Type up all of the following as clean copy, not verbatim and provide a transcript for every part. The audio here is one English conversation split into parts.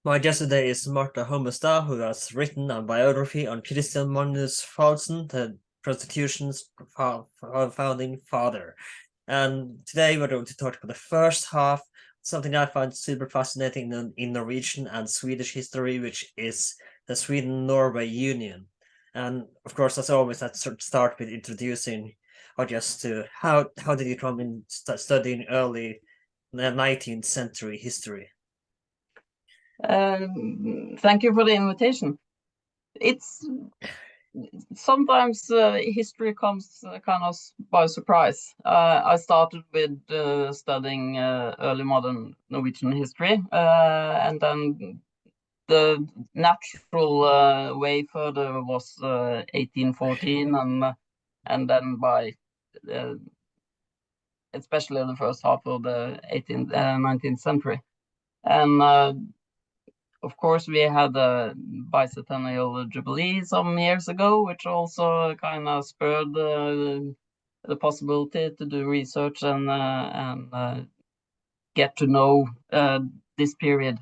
My guest today is Marthe Hommestad, who has written a biography on Christian Magnus Falsen, the Constitution's founding father. And today we're going to talk about the first half, something I find super fascinating in Norwegian and Swedish history, which is the Sweden-Norway Union. And of course, as always, let's start with introducing or just to how did you come in studying early 19th century history? Thank you for the invitation. It's sometimes history comes kind of by surprise. I started with studying early modern Norwegian history, and then the natural way further was 1814, and then by especially the first half of the 19th century, and of course, we had a bicentennial jubilee some years ago, which also kind of spurred the possibility to do research and get to know this period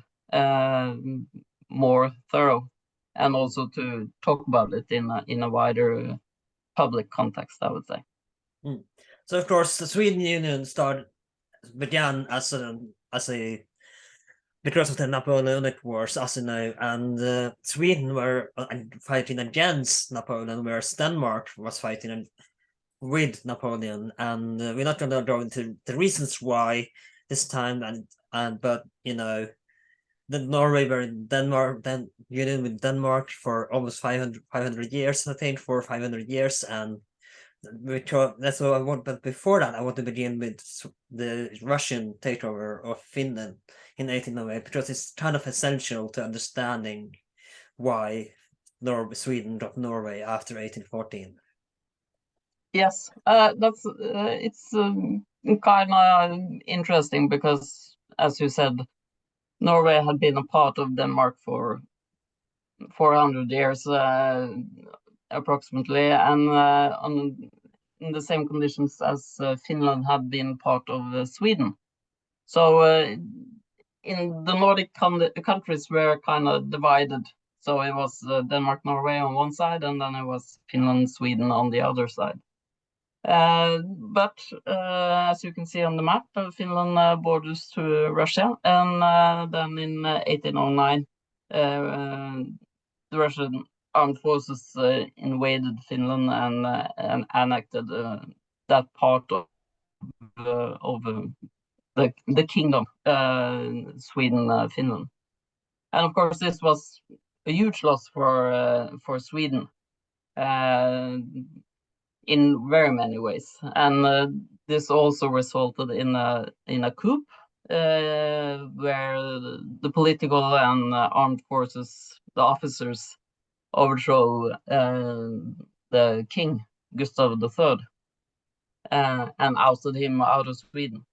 more thorough, and also to talk about it in a wider public context, I would say. So, of course, the Sweden Union began as a because of the Napoleonic Wars, as you know, and Sweden were fighting against Napoleon, whereas Denmark was fighting with Napoleon. And we're not going to go into the reasons why this time, but you know, the Norway were in Denmark, then union with Denmark for almost 500 years, I think, for 500 years, and that's what I want. But before that, I want to begin with the Russian takeover of Finland in 1808, because it's kind of essential to understanding why Sweden got Norway after 1814. Yes, it's kind of interesting because, as you said, Norway had been a part of Denmark for 400 years approximately, and in the same conditions as Finland had been part of Sweden. So in the Nordic countries were kind of divided. So it was Denmark, Norway on one side, and then it was Finland, Sweden on the other side. But as you can see on the map, Finland borders to Russia, and then in 1809, the Russian armed forces invaded Finland and annexed that part of the kingdom, Sweden, Finland, and of course this was a huge loss for Sweden in very many ways, and this also resulted in a coup where the political and armed forces, the officers, overthrow the king Gustav III and ousted him out of Sweden.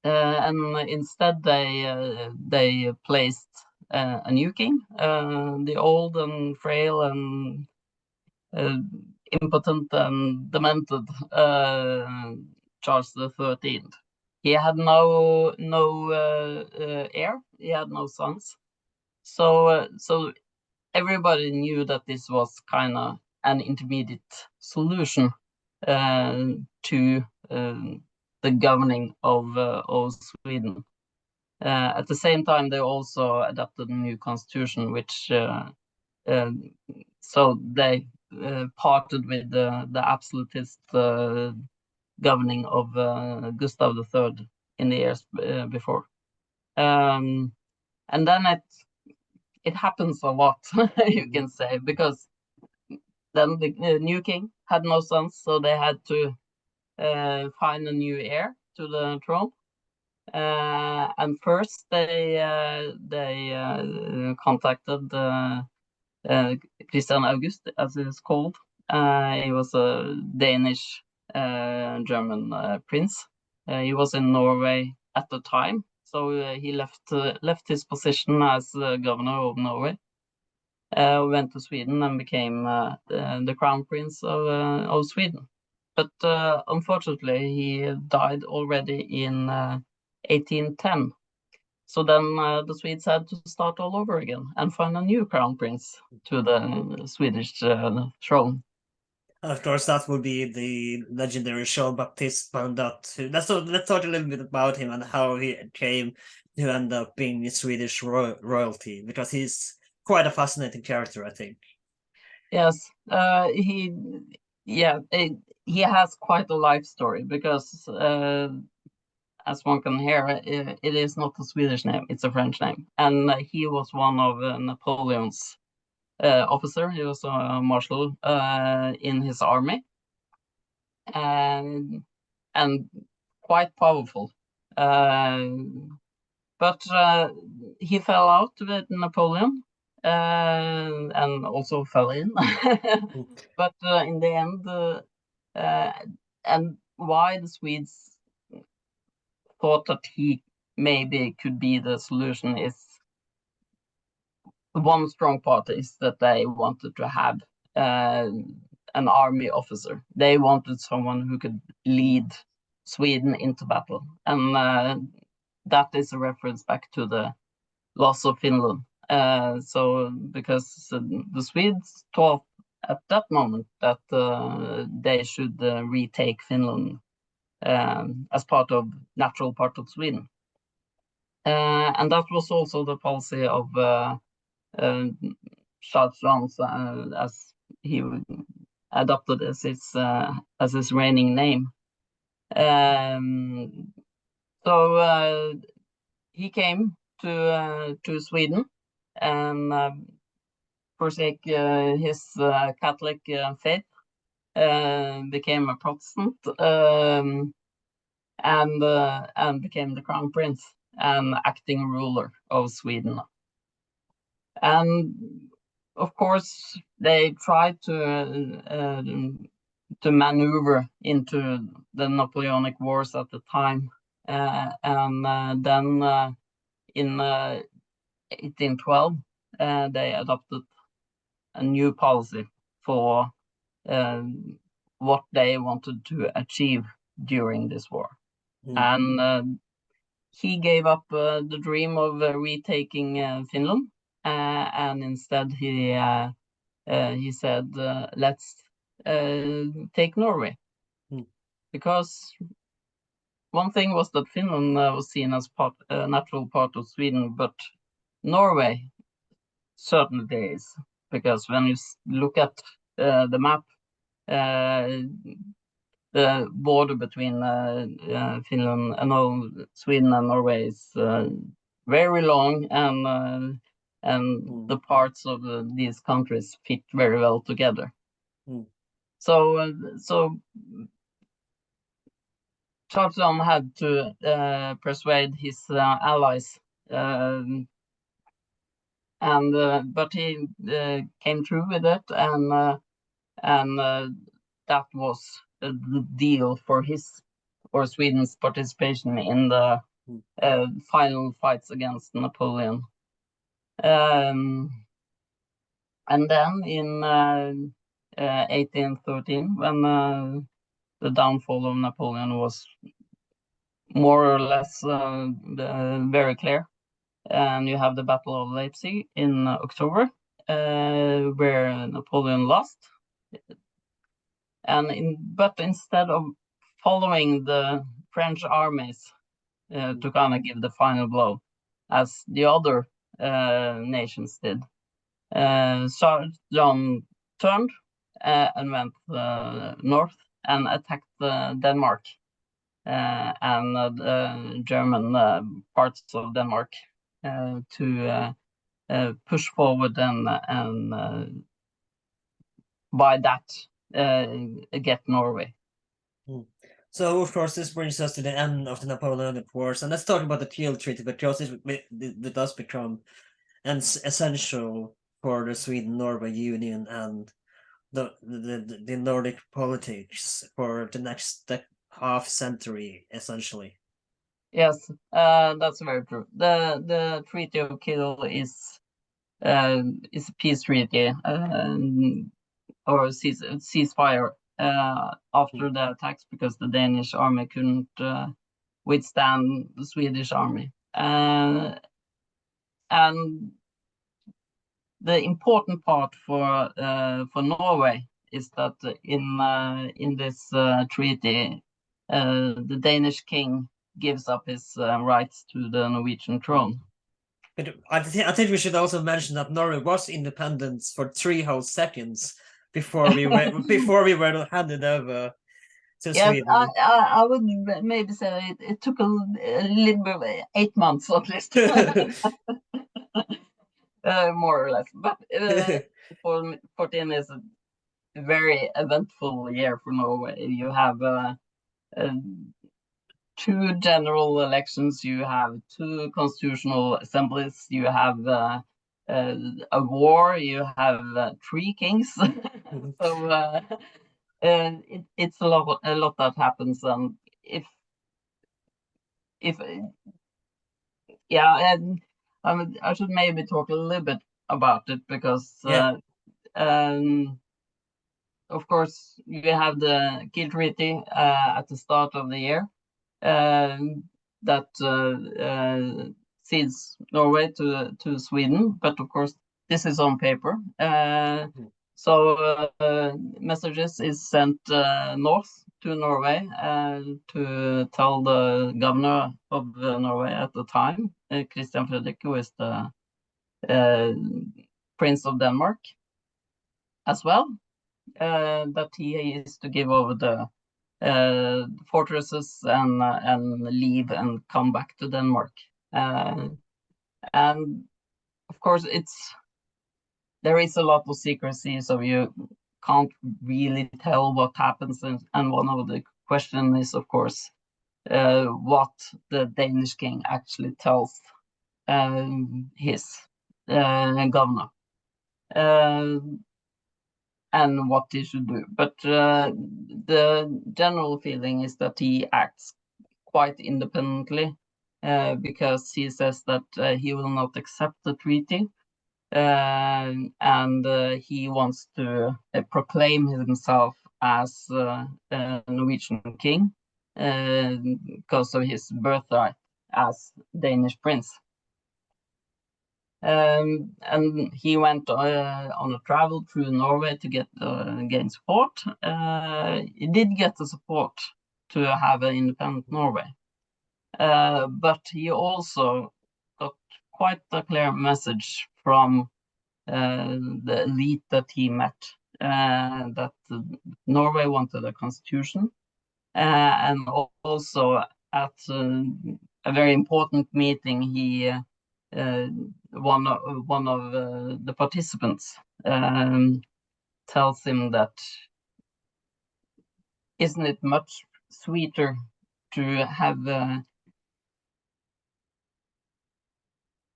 And instead they placed a new king, the old and frail and impotent and demented Charles XIII. He had no heir. He had no sons. So everybody knew that this was kind of an intermediate solution to the governing of Sweden. At the same time, they also adopted a new constitution, which so they parted with the absolutist governing of Gustav III in the years before. And then it happens a lot, you can say, because then the new king had no sons, so they had to find a new heir to the throne. And first they contacted Christian August, as it is called. He was a Danish German prince. He was in Norway at the time, so he left his position as governor of Norway, went to Sweden and became the crown prince of Sweden. But unfortunately, he died already in 1810. So then the Swedes had to start all over again and find a new crown prince to the Swedish throne. Of course, that would be the legendary Jean-Baptiste Bernadotte. Let's talk a little bit about him and how he came to end up being Swedish royalty, because he's quite a fascinating character, I think. Yes, he has quite a life story, because as one can hear, it is not a Swedish name, it's a French name. And he was one of Napoleon's officer. He was a marshal in his army, and quite powerful. But he fell out with Napoleon, and also fell in. But in the end, and why the Swedes thought that he maybe could be the solution is, one strong part is that they wanted to have an army officer. They wanted someone who could lead Sweden into battle, and that is a reference back to the loss of Finland. So because the Swedes thought at that moment that they should retake Finland as natural part of Sweden. And that was also the policy of Charles Jones, as he adopted as his reigning name. So he came to Sweden and forsake his Catholic faith, became a Protestant, and became the crown prince and acting ruler of Sweden. And of course, they tried to maneuver into the Napoleonic Wars at the time, and then in 1812 they adopted a new policy for what they wanted to achieve during this war. And he gave up the dream of retaking Finland, and instead he said, let's take Norway. Because one thing was that Finland was seen as a natural part of Sweden, but Norway certainly is, because when you look at the map, the border between Finland and Sweden and Norway is very long, and the parts of these countries fit very well together. So Charles had to persuade his allies, but he came through with it, and that was the deal for his or Sweden's participation in the final fights against Napoleon. And then in 1813, when the downfall of Napoleon was more or less very clear, and you have the Battle of Leipzig in October, where Napoleon lost. But instead of following the French armies to kind of give the final blow, as the other nations did, John turned and went north and attacked Denmark and the German parts of Denmark to push forward and by that get Norway. So, of course, this brings us to the end of the Napoleonic Wars, and let's talk about the Kiel Treaty, because it does become essential for the Sweden-Norway Union and the Nordic politics for the next half century, essentially. Yes, that's very true. The Treaty of Kiel is a peace treaty or ceasefire after the attacks, because the Danish army couldn't withstand the Swedish army. and the important part for Norway is that in this treaty, the Danish king gives up his rights to the Norwegian throne. But I think we should also mention that Norway was independent for 3 whole seconds before we were handed over to Yes, Sweden. I would maybe say it took a little bit, 8 months at least, more or less. But 14 is a very eventful year for Norway. You have 2 general elections, you have 2 constitutional assemblies, you have a war, you have 3 kings. So it's a lot that happens, and if yeah, and I should maybe talk a little bit about it because of course you have the Kiel Treaty at the start of the year that cedes Norway to Sweden, but of course this is on paper. So messages is sent north to Norway to tell the governor of Norway at the time, Christian Fredrik, who is the Prince of Denmark, as well, that he is to give over the fortresses and leave and come back to Denmark. And of course, there is a lot of secrecy, so you can't really tell what happens. And one of the questions is, of course, what the Danish king actually tells his governor and what he should do. But the general feeling is that he acts quite independently because he says that he will not accept the treaty. And he wants to proclaim himself as Norwegian king because of his birthright as Danish prince. And he went on a travel through Norway to gain support. He did get the support to have an independent Norway, but he also got quite a clear message from the elite that he met, that Norway wanted a constitution, and also at a very important meeting, he one of the participants tells him that isn't it much sweeter to have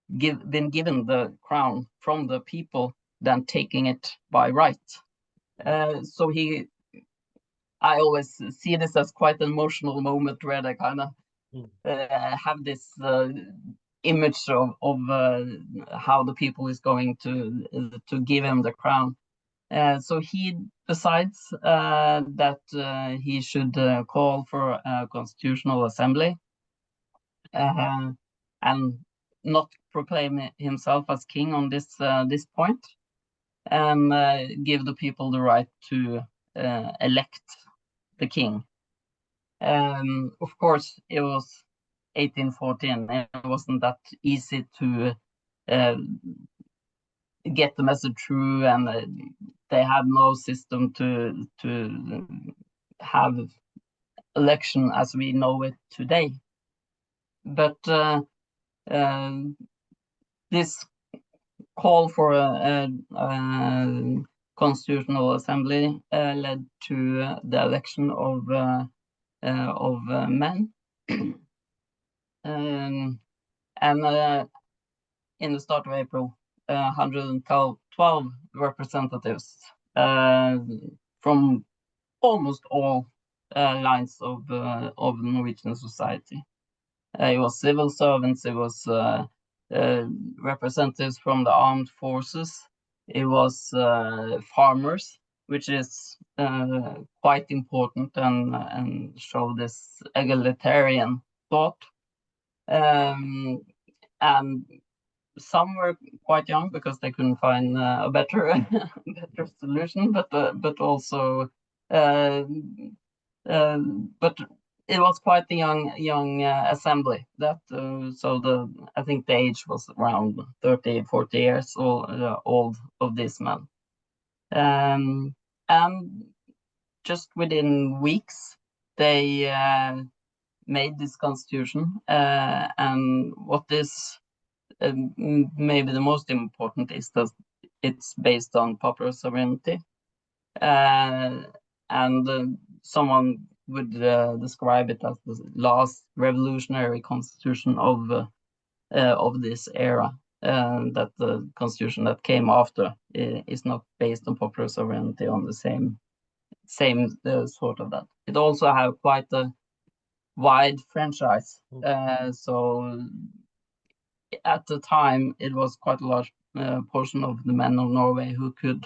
been given the crown from the people than taking it by right. So I always see this as quite an emotional moment where they kind of have this image of how the people is going to give him the crown. So he decides that he should call for a constitutional assembly and not proclaim himself as king on this point, and give the people the right to elect the king. Of course, it was 1814. It wasn't that easy to get the message through, and they had no system to have election as we know it today. But this call for a constitutional assembly led to the election of men. And in the start of April, 112 representatives from almost all lines of Norwegian society. It was civil servants, it was representatives from the armed forces, it was farmers, which is quite important and show this egalitarian thought. And some were quite young because they couldn't find a better better solution, but also but it was quite a young assembly. That so I think the age was around 30, 40 years old of these men, and just within weeks they made this constitution, and what is maybe the most important is that it's based on popular sovereignty, and someone would describe it as the last revolutionary constitution of this era. That the constitution that came after is not based on popular sovereignty on the same sort of that. It also have quite a wide franchise. So at the time, it was quite a large portion of the men of Norway who could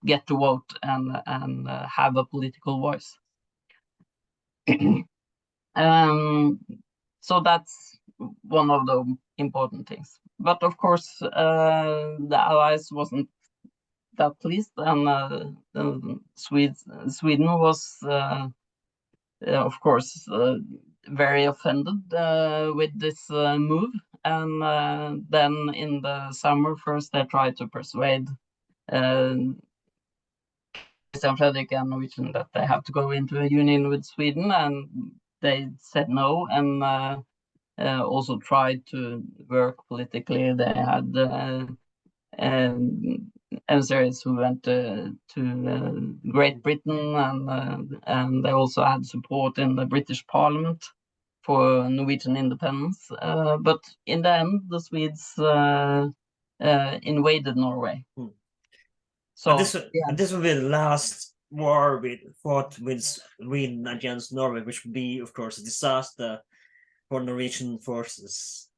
get to vote and have a political voice. So that's one of the important things. But of course, the Allies wasn't that pleased, and Sweden was, of course, very offended with this move. And then in the summer, first they tried to persuade Christian Fredrik and Norwegian that they have to go into a union with Sweden, and they said no, and also tried to work politically. They had emissaries who went to Great Britain, and they also had support in the British Parliament for Norwegian independence. But in the end, the Swedes invaded Norway. So this will be the last war fought with Sweden against Norway, which would be, of course, a disaster for Norwegian forces.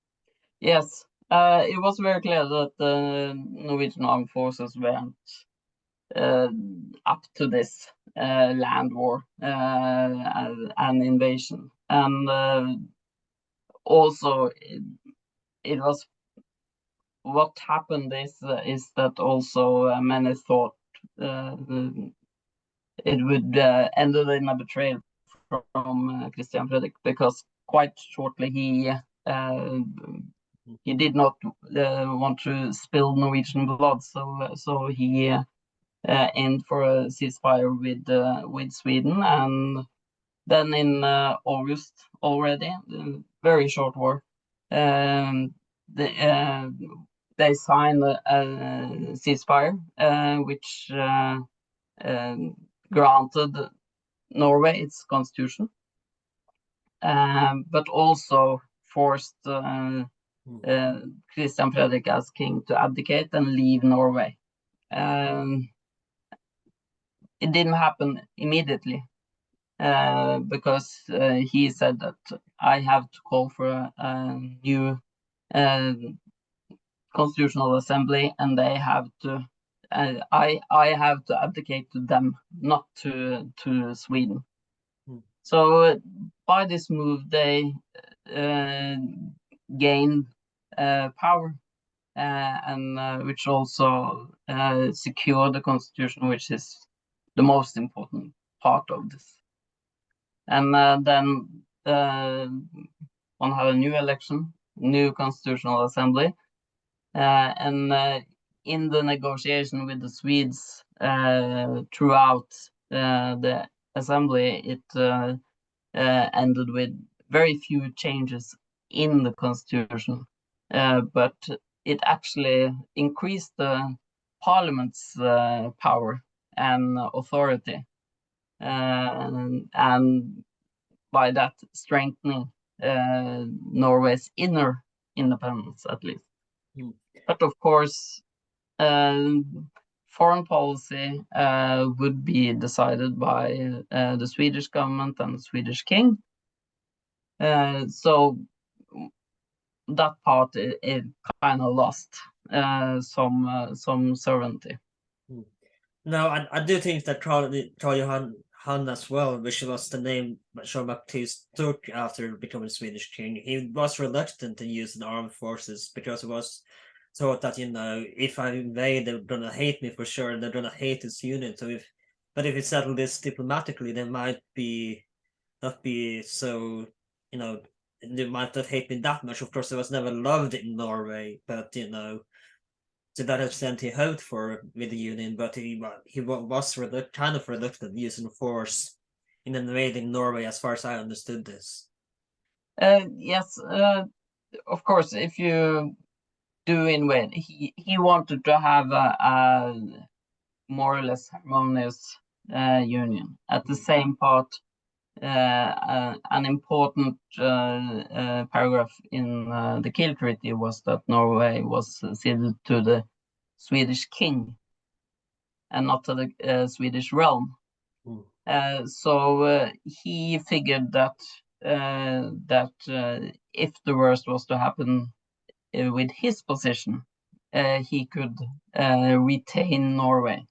Yes, it was very clear that the Norwegian armed forces weren't up to this land war and invasion, and also it was what happened is that also many thought it would end in a betrayal from Christian Fredrik, because quite shortly he did not want to spill Norwegian blood, so he aimed for a ceasefire with Sweden, and then in August already, very short war, they signed a ceasefire, which granted Norway its constitution, but also forced Christian Fredrik as king to abdicate and leave Norway. It didn't happen immediately, because he said that I have to call for a new constitutional assembly, and they have to I have to abdicate to them, not to Sweden. So by this move, they gained power, and which also secured the constitution, which is the most important part of this. And then one had a new election, new constitutional assembly, and in the negotiation with the Swedes throughout the assembly, it ended with very few changes in the constitution, but it actually increased the parliament's power and authority, and by that strengthening Norway's inner independence, at least. But of course, foreign policy would be decided by the Swedish government and the Swedish king. So that part it kind of lost some sovereignty. No, I do think that Karl Johan Han as well, which was the name Jean-Baptiste took after becoming Swedish king. He was reluctant to use the armed forces because it was thought that, if I invade, they're gonna hate me for sure. They're gonna hate this unit. But if we settle this diplomatically, they might not be so, they might not hate me that much. Of course, I was never loved in Norway, but to that extent he hoped for with the Union, but he was kind of reluctant using force in invading Norway, as far as I understood this. Yes, of course, if you do invade, he wanted to have a more or less harmonious union. At the same part, an important paragraph in the Kiel Treaty was that Norway was ceded to the Swedish king and not to the Swedish realm. So he figured that if the worst was to happen with his position, he could retain Norway,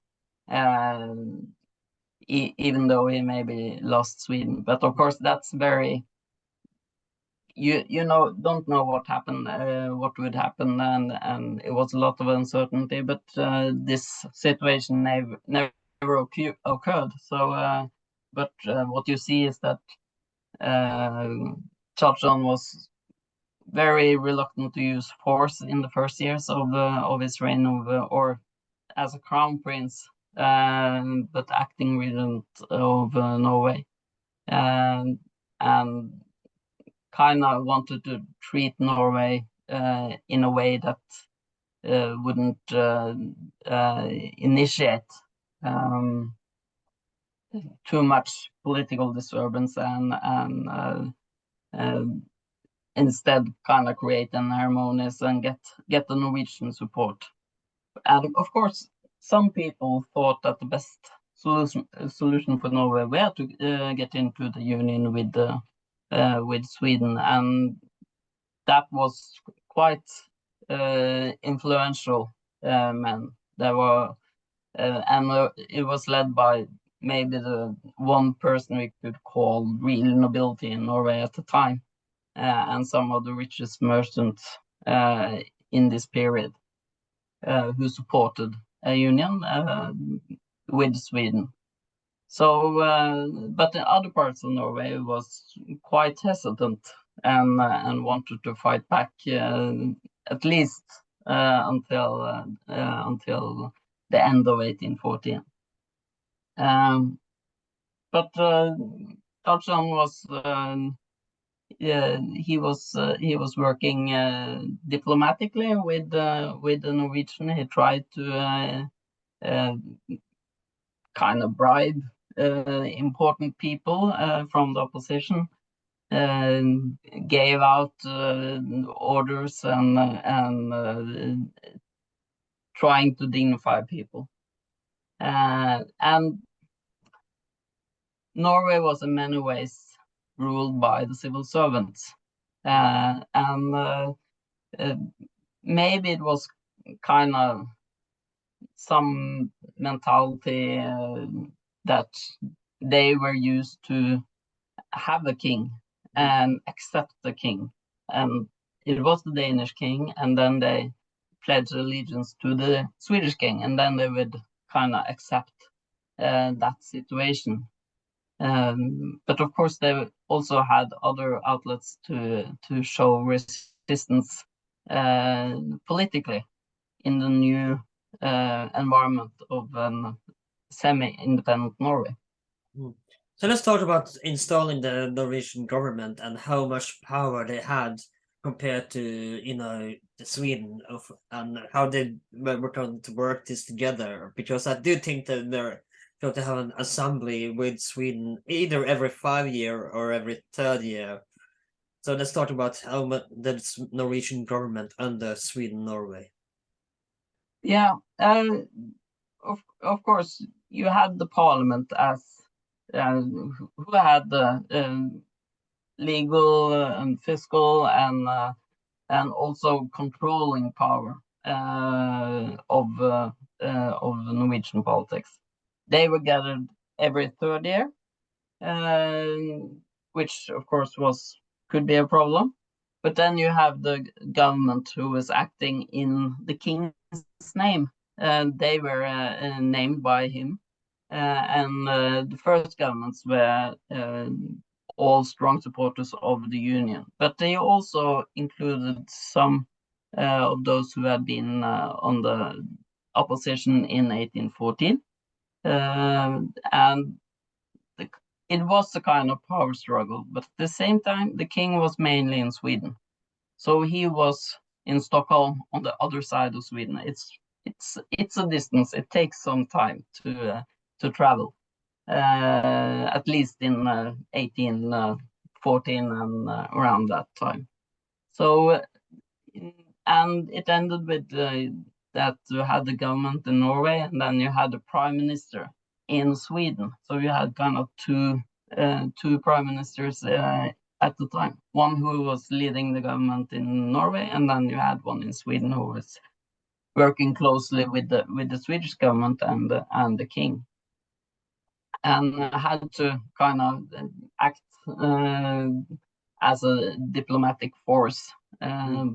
even though he maybe lost Sweden. But of course, that's very don't know what happened, what would happen, and it was a lot of uncertainty. But this situation never occurred. So, but what you see is that Charlton was very reluctant to use force in the first years of his reign or as a crown prince, but acting regent of Norway, and kind of wanted to treat Norway in a way that wouldn't initiate too much political disturbance and instead kind of create an harmonious and get the Norwegian support. And of course, some people thought that the best solution for Norway were to get into the union with Sweden, and that was quite influential men. There were, and it was led by maybe the one person we could call real nobility in Norway at the time, and some of the richest merchants in this period who supported a union with Sweden. So, but in other parts of Norway was quite hesitant and wanted to fight back at least until the end of 1814. But Tarjan was he was working diplomatically with the Norwegian. He tried to kind of bribe important people from the opposition, gave out orders and trying to dignify people. And Norway was in many ways ruled by the civil servants. And maybe it was kind of some mentality that they were used to have a king and accept the king. And it was the Danish king, and then they pledged allegiance to the Swedish king, and then they would kind of accept that situation. But of course, they also had other outlets to show resistance politically in the new environment of semi-independent Norway. So let's talk about installing the Norwegian government and how much power they had compared to the Sweden and how they were going to work this together. Because I do think that they're going to have an assembly with Sweden either every 5 years or every 3rd year. So let's talk about how much the Norwegian government under Sweden-Norway. Yeah, of course, you had the parliament as who had the legal and fiscal and also controlling power of the Norwegian politics. They were gathered every 3rd year, which of course could be a problem. But then you have the government who was acting in the king's name, and they were named by him. And the first governments were all strong supporters of the union, but they also included some of those who had been on the opposition in 1814. And it was a kind of power struggle, but at the same time, the king was mainly in Sweden. So he was in Stockholm on the other side of Sweden. It's a distance. It takes some time to travel, at least in 1814 and around that time. So, and it ended with that you had the government in Norway, and then you had the prime minister in Sweden. So you had kind of two prime ministers at the time. One who was leading the government in Norway, and then you had one in Sweden who was working closely with the Swedish government and the king, and had to kind of act as a diplomatic force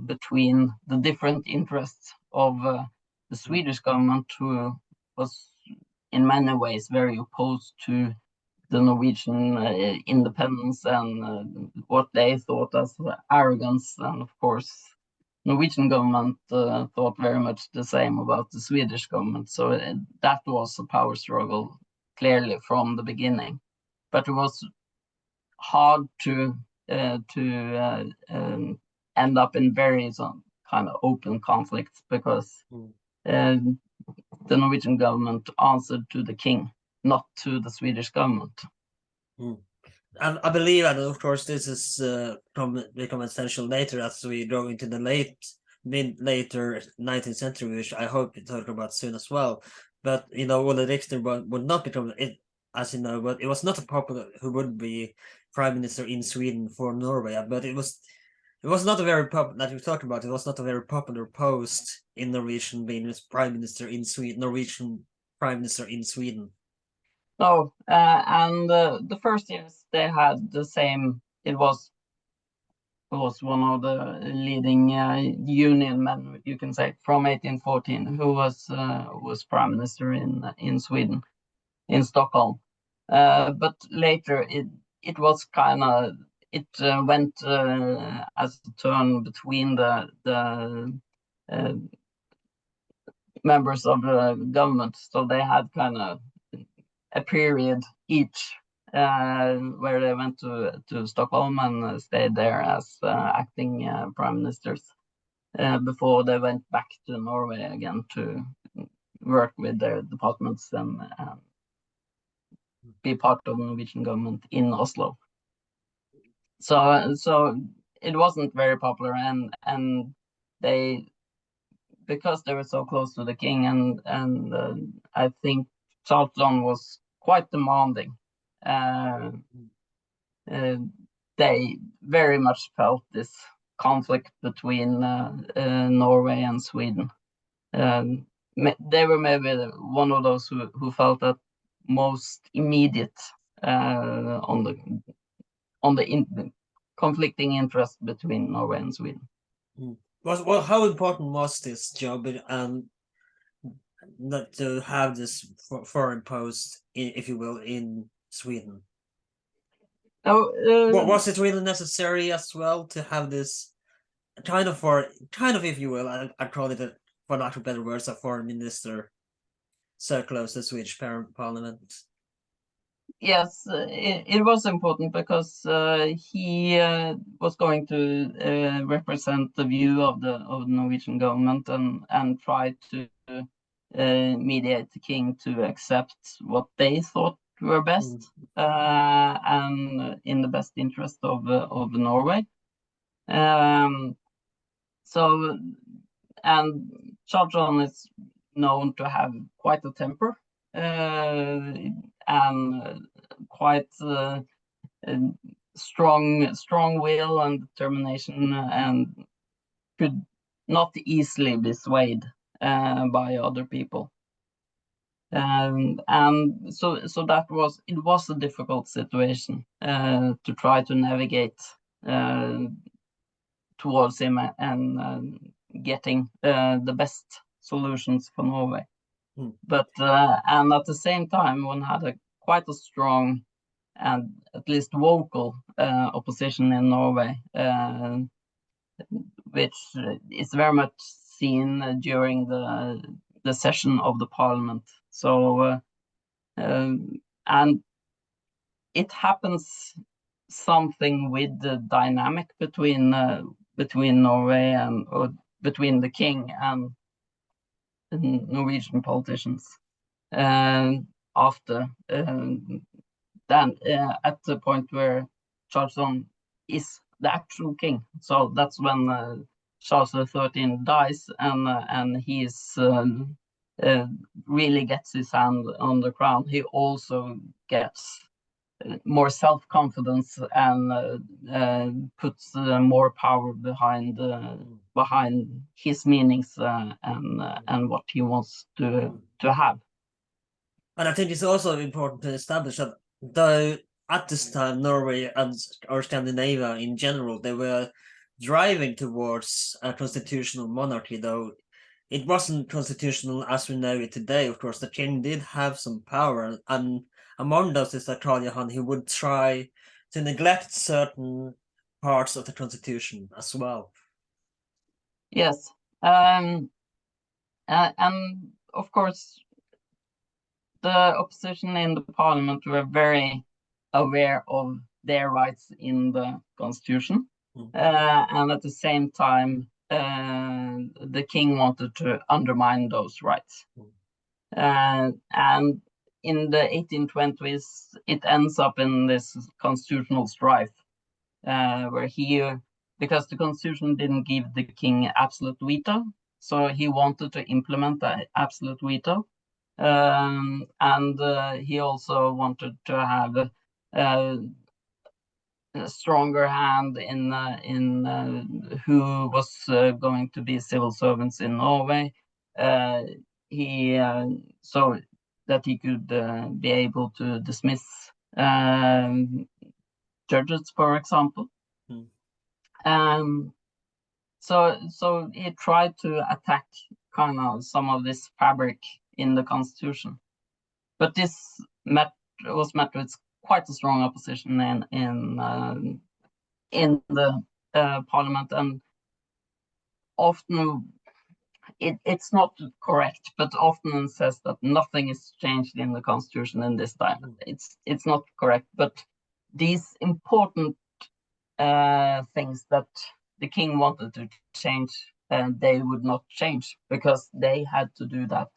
between the different interests of the Swedish government, who was in many ways very opposed to the Norwegian independence and what they thought as arrogance. And of course, Norwegian government thought very much the same about the Swedish government. So that was a power struggle clearly from the beginning. But it was hard to end up in very kind of open conflicts, because the Norwegian government answered to the king, not to the Swedish government. And I believe, and of course, this is become essential later as we go into the later 19th century, which I hope you talk about soon as well. But Ole Richter would not become it, as you know, but it was not a popular who would be prime minister in Sweden for Norway. But it was not a very popular, that we talked about. It was not a very popular post in Norwegian, being prime minister in Sweden, Norwegian prime minister in Sweden. No, and the first years they had the same. It was one of the leading union men, you can say, from 1814, who was prime minister in Sweden, in Stockholm. But later it was kind of went as a turn between the members of the government. So they had kind of a period each where they went to Stockholm and stayed there as acting prime ministers before they went back to Norway again to work with their departments and be part of the Norwegian government in Oslo. So it wasn't very popular, and they, because they were so close to the king, and I think Charlton was quite demanding. They very much felt this conflict between Norway and Sweden. They were maybe one of those who felt that most immediate on the conflicting interest between Norway and Sweden. Well, how important was this job, and not to have this foreign post, if you will, in Sweden? Was it really necessary as well to have this kind of, if you will, I call it, for lack of better words, a foreign minister so close to the Swedish parliament? Yes, it was important because he was going to represent the view of the Norwegian government and try to mediate the king to accept what they thought were best and in the best interest of Norway. So, and Charlton is known to have quite a temper and quite strong will and determination, and could not easily be swayed by other people. And so it was a difficult situation to try to navigate towards him and getting the best solutions for Norway. But and at the same time, one had quite a strong and at least vocal opposition in Norway, which is very much seen during the session of the parliament. So and it happens something with the dynamic between Norway and or between the king and Norwegian politicians after then at the point where Charles I is the actual king. So that's when Charles XIII dies, and he is really gets his hand on the crown. He also gets more self-confidence and puts more power behind his meanings and what he wants to have. And I think it's also important to establish that though at this time Norway or Scandinavia in general, they were driving towards a constitutional monarchy, though it wasn't constitutional as we know it today. Of course, the king did have some power, and among those is that Karl Johan, he would try to neglect certain parts of the constitution as well. Yes, and of course, the opposition in the parliament were very aware of their rights in the constitution, and at the same time, the king wanted to undermine those rights. And in the 1820s, it ends up in this constitutional strife, where because the constitution didn't give the king absolute veto, so he wanted to implement the absolute veto. And he also wanted to have a stronger hand in who was going to be civil servants in Norway. So that he could be able to dismiss judges, for example. So he tried to attack kind of some of this fabric in the constitution, but this was met with quite a strong opposition in the parliament, and often it's not correct, but often says that nothing is changed in the constitution in this time. It's not correct, but these important things that the king wanted to change, they would not change because they had to do that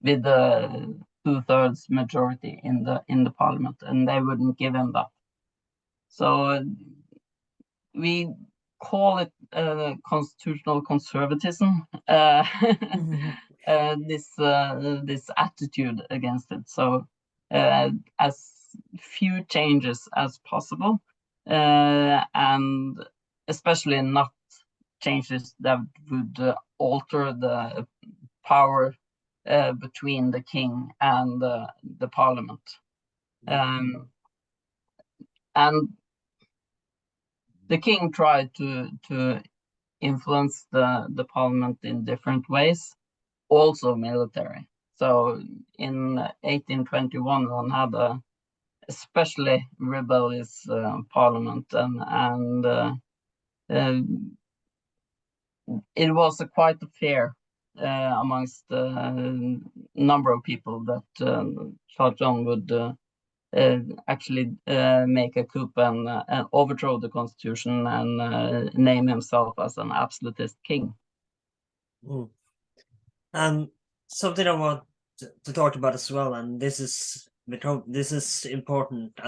with the 2/3 majority in the parliament, and they wouldn't give him that. So we call it constitutional conservatism. This attitude against it. So as few changes as possible, and especially not changes that would alter the power between the king and the parliament. And the king tried to influence the parliament in different ways, also military. So in 1821, one had a especially rebellious parliament, and it was quite a fear amongst a number of people that Charles John would actually make a coup and overthrow the constitution and name himself as an absolutist king. And something I want to talk about as well, and this is important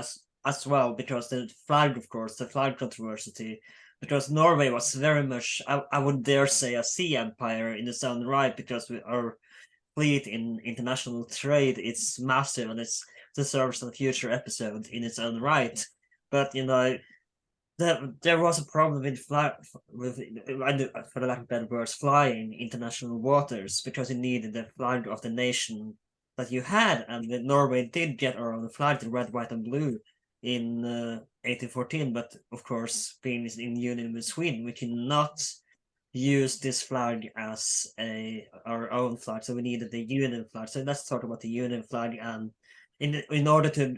as well, because the flag, of course, the flag controversy, because Norway was very much, I would dare say, a sea empire in its own right, because our fleet in international trade, it's massive, and it deserves a future episode in its own right. But there was a problem with for the lack of better words, flying international waters because you needed the flag of the nation that you had, and Norway did get our own flag, the red, white, and blue, in 1814. But of course, being in union with Sweden, we cannot use this flag as our own flag, so we needed the union flag. So let's talk about the union flag, and in order to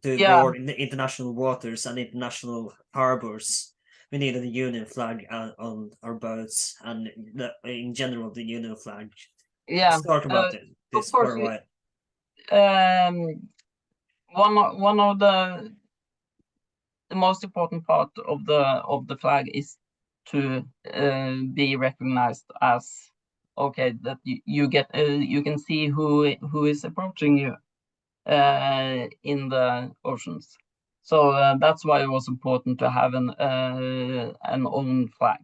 board in the international waters and international harbors, we needed a union flag on our boats, and in general the union flag. Yeah, let's talk about this of course. for a while. One of the most important part of the flag is to be recognized as, okay, that you can see who is approaching you in the oceans. So that's why it was important to have an own flag.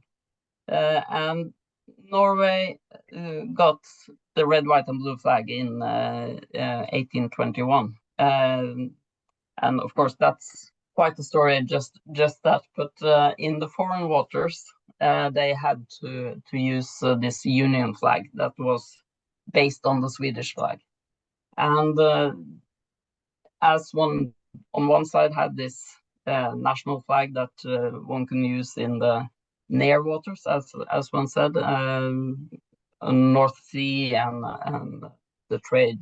And Norway got the red, white, and blue flag in 1821. And of course, that's quite a story, just that. But in the foreign waters, they had to use this union flag that was based on the Swedish flag. And as one on one side had this national flag that one can use in the near waters, as one said, North Sea and the trade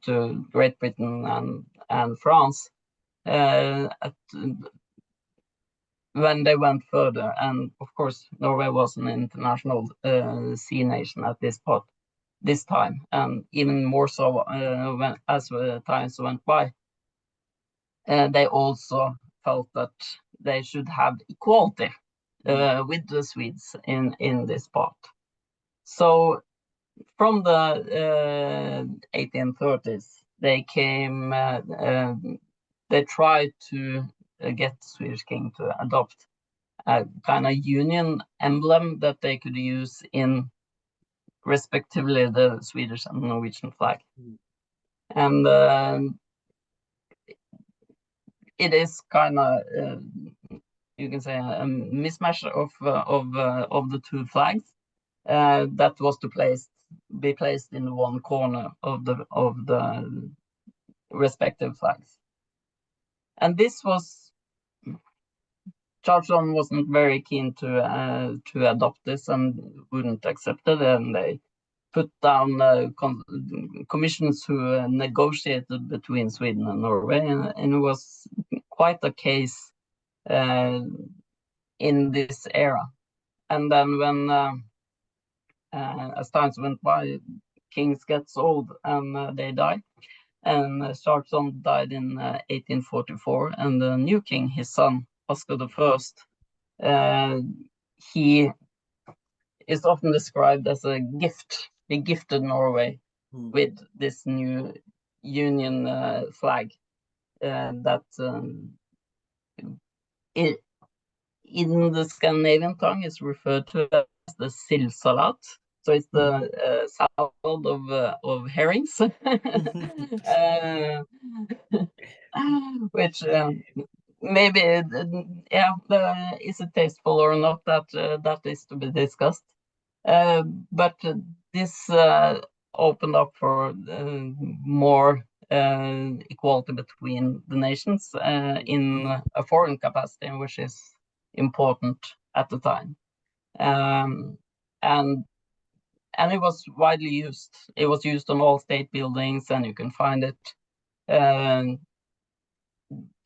to Great Britain and France. When they went further, and of course Norway was an international sea nation at this time, and even more so as times went by. They also felt that they should have equality with the Swedes in this part. So from the 1830s, they came. They tried to get the Swedish king to adopt a kind of union emblem that they could use in respectively the Swedish and Norwegian flag. And it is kind of you can say a mismatch of the two flags that was to be placed in one corner of the respective flags. And this was, Charles John wasn't very keen to adopt this and wouldn't accept it, and they put down commissions who negotiated between Sweden and Norway, and it was quite a case in this era. And then when as times went by, kings gets old and they die, and Charleston died in 1844, and the new king, his son Oscar I, he is often described as a gift. He gifted Norway with this new union flag that in the Scandinavian tongue is referred to as the sildsalat. So it's the salad of herrings, which maybe is it tasteful or not? That is to be discussed. But this opened up for more equality between the nations in a foreign capacity, which is important at the time. And it was widely used. It was used on all state buildings, and you can find it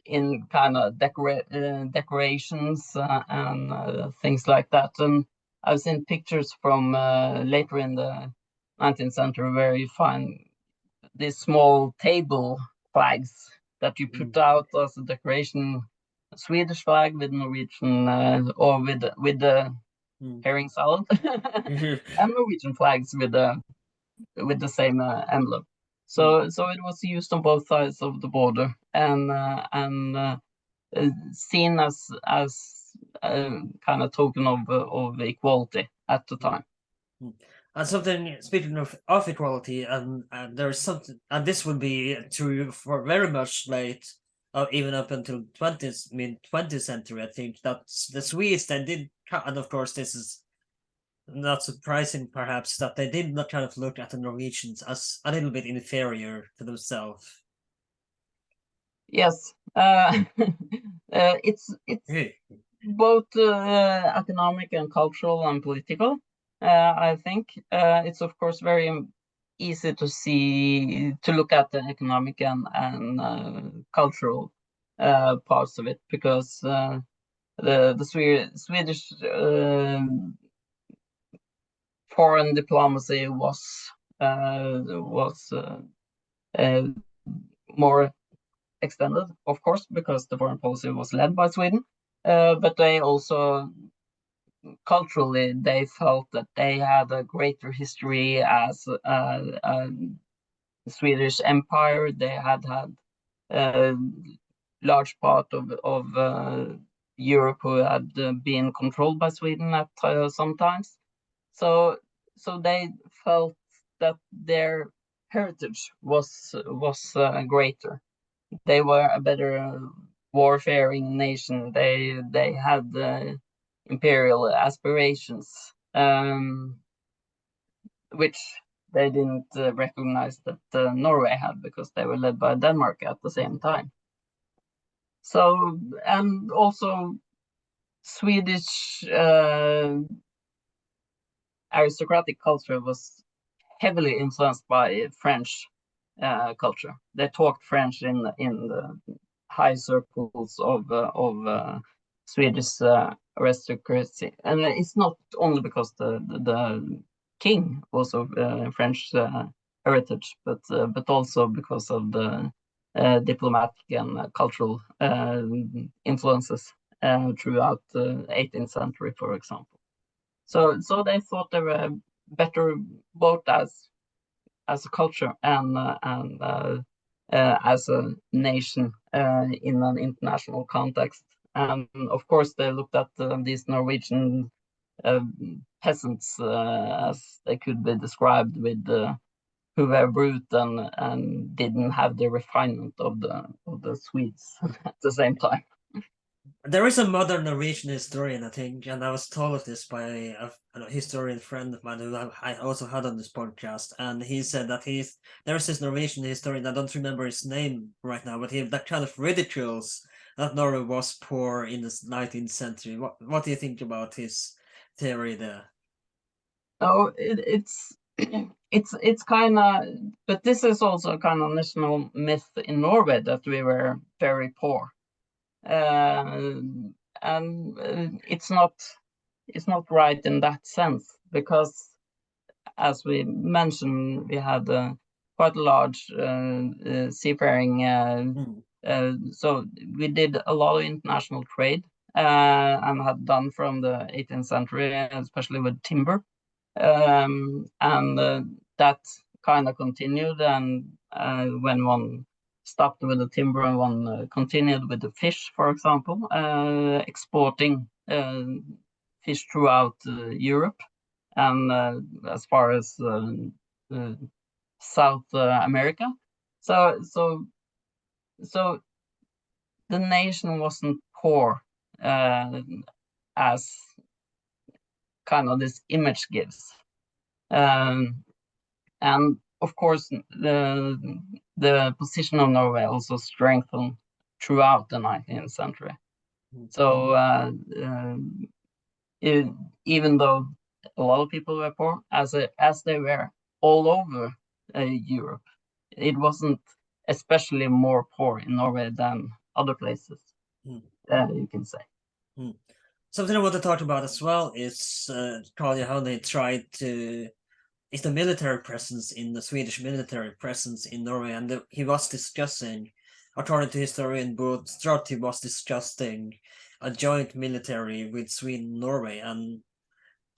in kind of decorations and things like that. And I've seen pictures from later in the 19th century where you find these small table flags that you put out as a decoration, a Swedish flag with Norwegian or with the herring salad, and Norwegian flags with the same emblem. So it was used on both sides of the border and seen as kind of token of equality at the time. And something, speaking of equality, and there's something, and this would be true for very much late even up until mid-20th century. I think that the Swedes, they did, and of course this is not surprising perhaps, that they did not kind of look at the Norwegians as a little bit inferior to themselves. Yes, it's both economic and cultural and political. I think it's of course very easy to look at the economic and cultural parts of it, because the Swedish foreign diplomacy was more extended, of course, because the foreign policy was led by Sweden. But they also, culturally, they felt that they had a greater history as a Swedish empire. They had a large part of Europe who had been controlled by Sweden at sometimes. So they felt that their heritage was greater. They were a better warfaring nation. They had imperial aspirations, which they didn't recognize that Norway had, because they were led by Denmark at the same time. So, and also Swedish aristocratic culture was heavily influenced by French culture. They talked French in the high circles of Swedish aristocracy, and it's not only because the king was of French heritage, but also because of the diplomatic and cultural influences throughout the 18th century, for example. So they thought they were better both as a culture and as a nation in an international context. And of course, they looked at these Norwegian peasants as they could be described, with who were brute and didn't have the refinement of the Swedes at the same time. There is a modern Norwegian historian, I think, and I was told of this by a historian friend of mine who I also had on this podcast, and he said that there's this Norwegian historian, I don't remember his name right now, but he that kind of ridicules that Norway was poor in the 19th century. What do you think about his theory there? Oh, it's it's kind of, but this is also a kind of national myth in Norway that we were very poor. And it's not right in that sense, because as we mentioned, we had quite a large seafaring, so we did a lot of international trade, and had done from the 18th century, especially with timber, and that kind of continued. And when one stopped with the timber and one continued with the fish, for example, exporting fish throughout Europe and as far as South America. So the nation wasn't poor as kind of this image gives. And of course, the position of Norway also strengthened throughout the 19th century. So even though a lot of people were poor, as they were all over Europe, it wasn't especially more poor in Norway than other places, you can say. Something I want to talk about as well is how they tried to is the military presence in the Swedish military presence in Norway, and he was discussing, according to historian Bo Strott, he was discussing a joint military with Sweden-Norway, and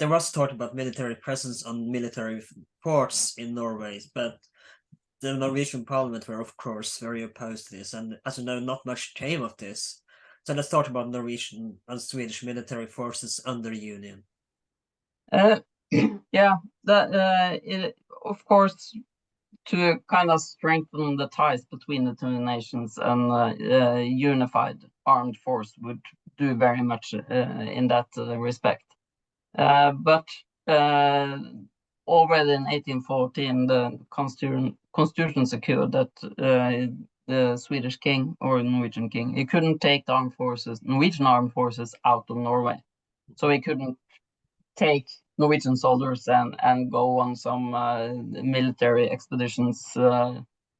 there was talk about military presence on military ports in Norway, but the Norwegian parliament were of course very opposed to this, and as you know, not much came of this. So let's talk about Norwegian and Swedish military forces under Union. Yeah, that of course to kind of strengthen the ties between the two nations, and unified armed force would do very much in that respect. But already in 1814, the constitution secured that the Swedish king or Norwegian king, he couldn't take the Norwegian armed forces out of Norway. So he couldn't take Norwegian soldiers and go on some military expeditions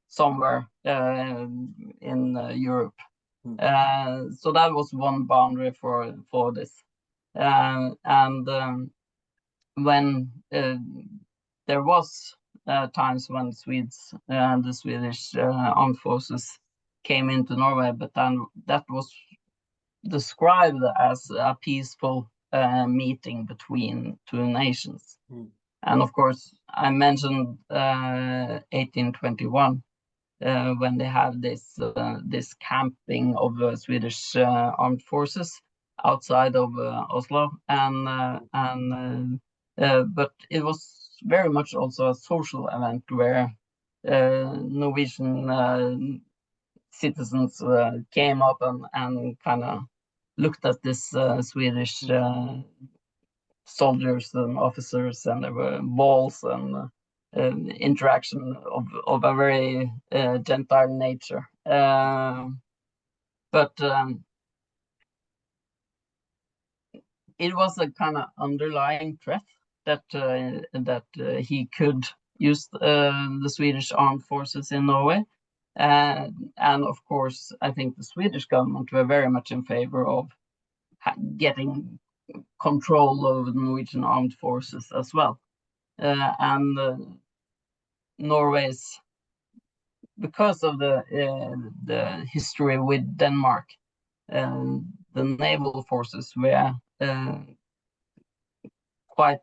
somewhere in Europe. So that was one boundary for this. When there was times when the Swedish armed forces came into Norway, but then that was described as a peaceful meeting between two nations. And of course, I mentioned 1821, when they had this camping of Swedish armed forces outside of Oslo, but it was very much also a social event where Norwegian citizens came up and kind of looked at this Swedish soldiers and officers, and there were balls and interaction of a very gentile nature. But it was a kind of underlying threat that he could use the Swedish armed forces in Norway. And of course, I think the Swedish government were very much in favor of getting control over the Norwegian armed forces as well. And Norway's, because of the history with Denmark, the naval forces were quite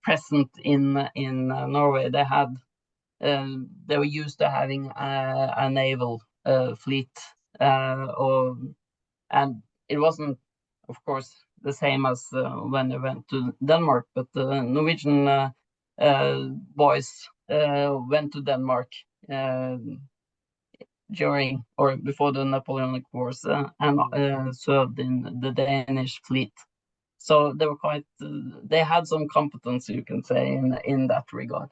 present in Norway. They were used to having a naval fleet, and it wasn't, of course, the same as when they went to Denmark, but the Norwegian boys went to Denmark during or before the Napoleonic Wars and served in the Danish fleet. So they were they had some competence, you can say, in that regard.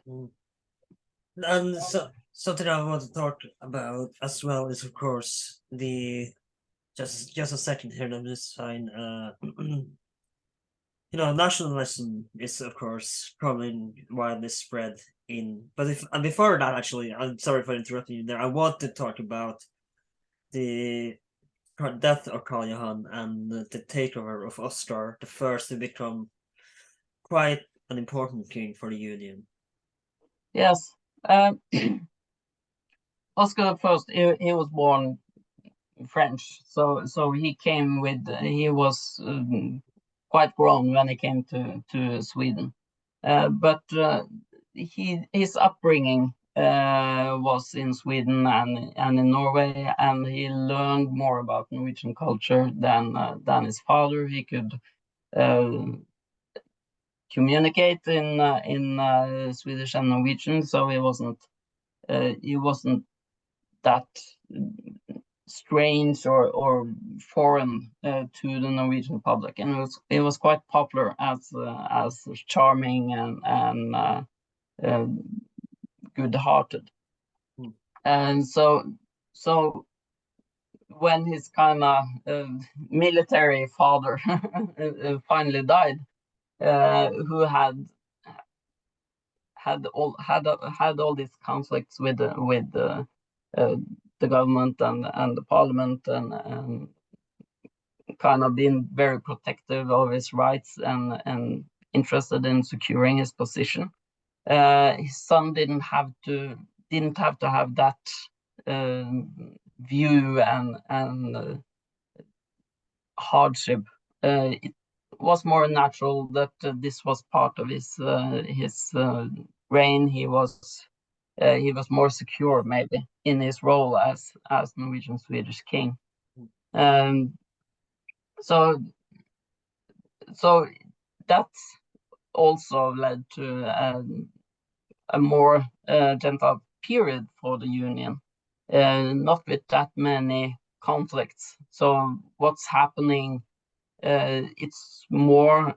And something I want to talk about as well is, of course, just a second here, let me just find nationalism is, of course, probably widely spread but before that, actually, I'm sorry for interrupting you there. I want to talk about the death of Karl Johan and the takeover of Oscar, the first to become quite an important king for the Union. Yes. Oscar first, he was born French, so he was quite grown when he came to Sweden, but his upbringing was in Sweden and in Norway, and he learned more about Norwegian culture than his father. He could communicate in Swedish and Norwegian, so he wasn't that strange or foreign to the Norwegian public, and it was quite popular as charming and good-hearted. And so when his kind of military father finally died, who had all these conflicts with the government and the parliament, and kind of been very protective of his rights and interested in securing his position. His son didn't have to have that view and hardship. It was more natural that this was part of his reign. He was more secure, maybe, in his role as Norwegian Swedish king. So that also led to a more gentle period for the Union, not with that many conflicts. So what's happening, it's more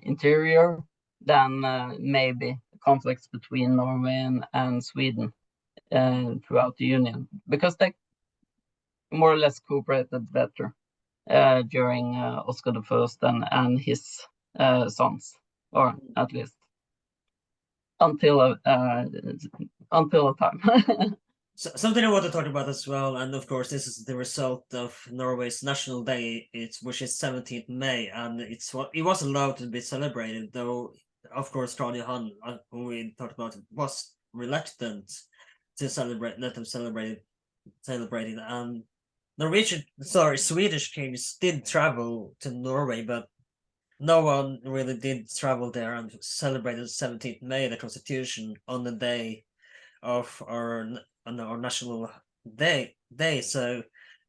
interior than maybe conflicts between Norway and Sweden throughout the Union, because they more or less cooperated better during Oscar the First and his sons, or at least until a time. So, something I want to talk about as well, and of course, this is the result of Norway's National Day, which is 17th May, and it was allowed to be celebrated, though, of course, Trond Johan, who we talked about, was reluctant to let them celebrate it. And Swedish kings did travel to Norway, but no one really did travel there and celebrated 17th May, the Constitution, on the day of our national day. So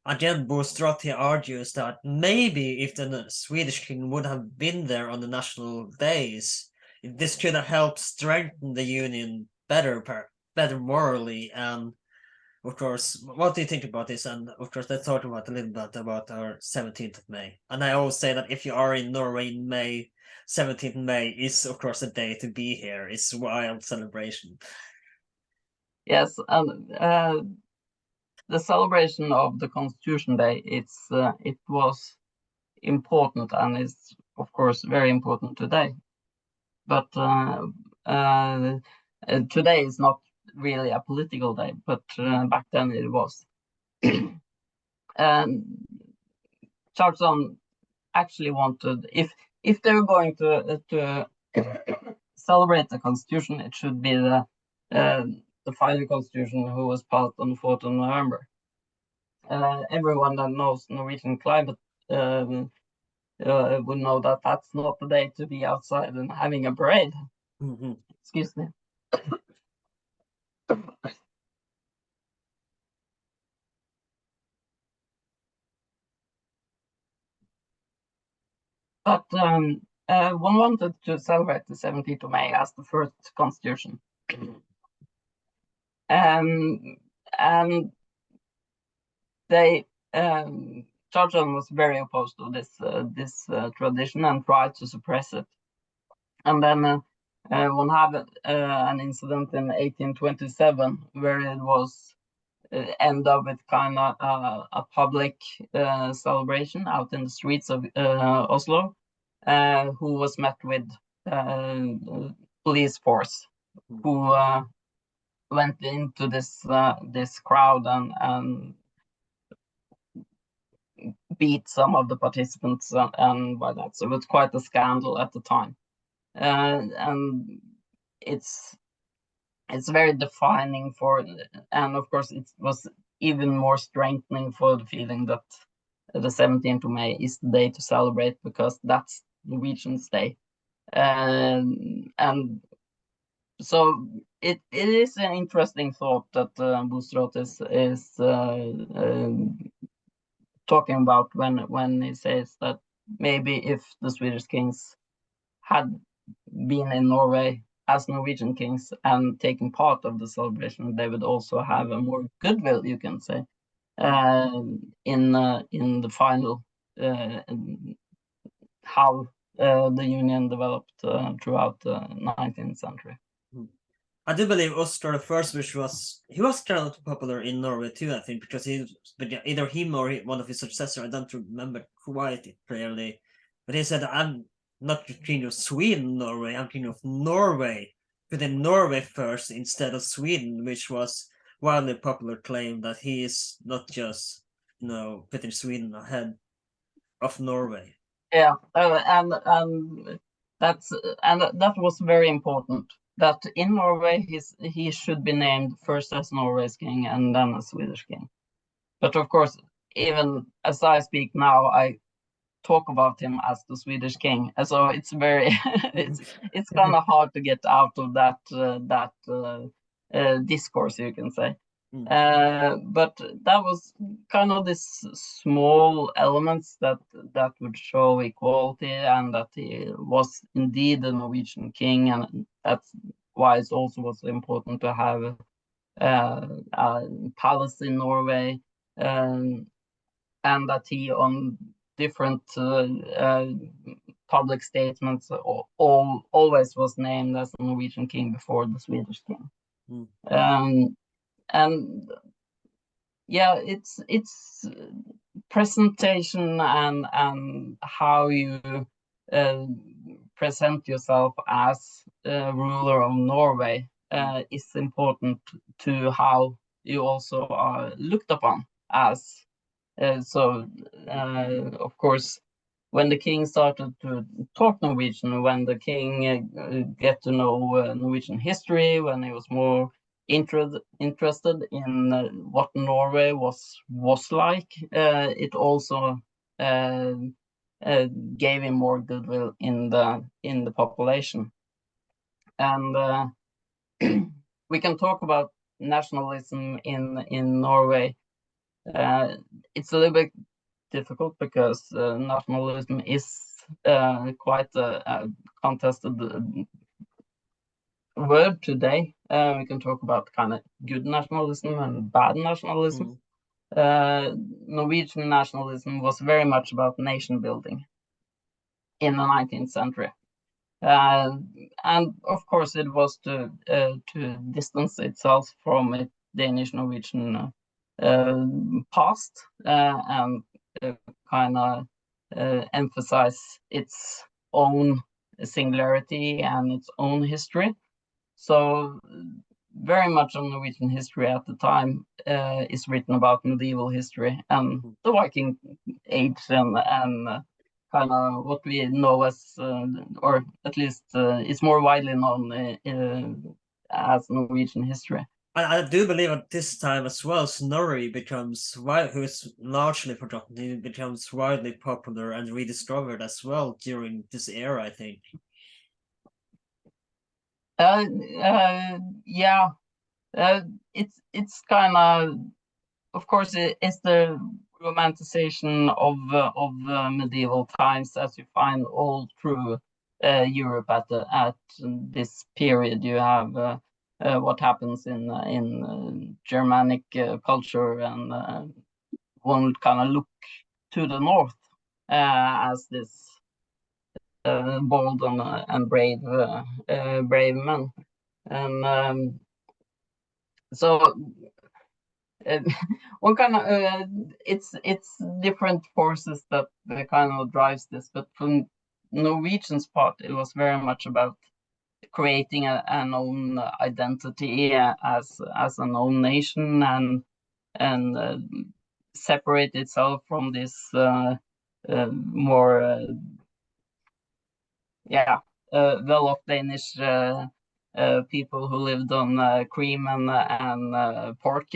again, Bostrati argues that maybe if the Swedish king would have been there on the national days, this could have helped strengthen the union better morally. And of course, what do you think about this? And of course, let's talk about a little bit about our 17th of May. And I always say that if you are in Norway in May, 17th May is of course a day to be here. It's a wild celebration. Yes, and the celebration of the Constitution Day, it was important and is of course very important today. But today is not really a political day, but back then it was. And Charleston actually wanted, if they were going to celebrate the Constitution, it should be the final Constitution who was passed on the 4th of November. Everyone that knows Norwegian climate would know that that's not the day to be outside and having a parade. Mm-hmm. Excuse me. But one wanted to celebrate the 17th of May as the first constitution. And they, Charleston was very opposed to this tradition and tried to suppress it. And then one had an incident in 1827 where it was end up with kind of a public celebration out in the streets of Oslo, who was met with police force who went into this crowd and beat some of the participants, and by that, so it was quite a scandal at the time, and it's very defining for, and of course it was even more strengthening for the feeling that the 17th of May is the day to celebrate because that's Norwegian's day, and so it is an interesting thought that Bostrot is talking about when he says that maybe if the Swedish kings had been in Norway as Norwegian kings and taken part of the celebration, they would also have a more goodwill, you can say, in the final how the union developed throughout the 19th century. I do believe Oscar the First, he was kind of popular in Norway too, I think, because either him or one of his successors, I don't remember quite clearly, but he said, I'm not king of Sweden, Norway, I'm king of Norway, putting Norway first instead of Sweden, which was wildly popular claim that he is not just, putting Sweden ahead of Norway. Yeah, and that was very important. That in Norway he should be named first as Norway's king and then as Swedish king. But of course, even as I speak now, I talk about him as the Swedish king. So it's very it's kind of hard to get out of that discourse, you can say. But that was kind of this small elements that would show equality and that he was indeed a Norwegian king, and why it also was important to have a palace in Norway, and that he on different public statements always was named as the Norwegian king before the Swedish king. And yeah, it's presentation and how you present yourself as a ruler of Norway is important to how you also are looked upon as. Of course, when the king started to talk Norwegian, when the king get to know Norwegian history, when he was more interested in what Norway was like, it also gave him more goodwill in the population. And we can talk about nationalism in Norway. It's a little bit difficult because nationalism is quite a contested word today. We can talk about kind of good nationalism and bad nationalism. Norwegian nationalism was very much about nation building in the 19th century. And of course, it was to distance itself from its Danish-Norwegian past and kind of emphasize its own singularity and its own history. So very much of Norwegian history at the time is written about medieval history and the Viking Age and kind of what we know as, or at least it's more widely known as Norwegian history. I do believe at this time as well, Snorri becomes, who is largely forgotten, he becomes widely popular and rediscovered as well during this era, I think. Yeah, it's kind of course, it's the romanticization of medieval times as you find all through Europe at this period. You have what happens in Germanic culture, and one would kind of look to the north as this bold and brave men, and so one kind of it's different forces that kind of drives this, but from Norwegian's part, it was very much about creating an own identity as an own nation and separate itself from this more well-off Danish people who lived on cream and pork.